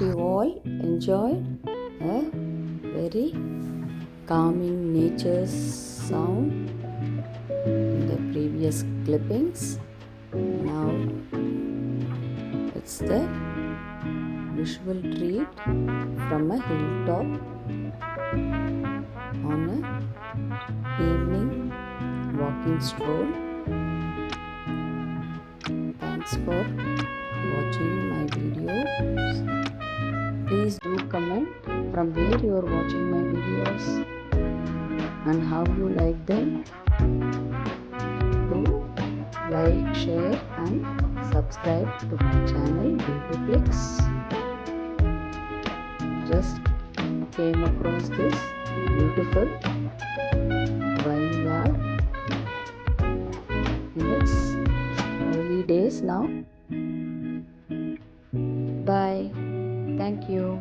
hope you all enjoyed a very calming nature sound in the previous clippings. Now it's the visual treat from a hilltop on a evening walking stroll. Thanks for watching my videos. Please do comment from where you are watching my videos and how you like them. Do like, share and subscribe to my channel Clicks. Just came across this beautiful vineyard in its early days now. Bye. Thank you.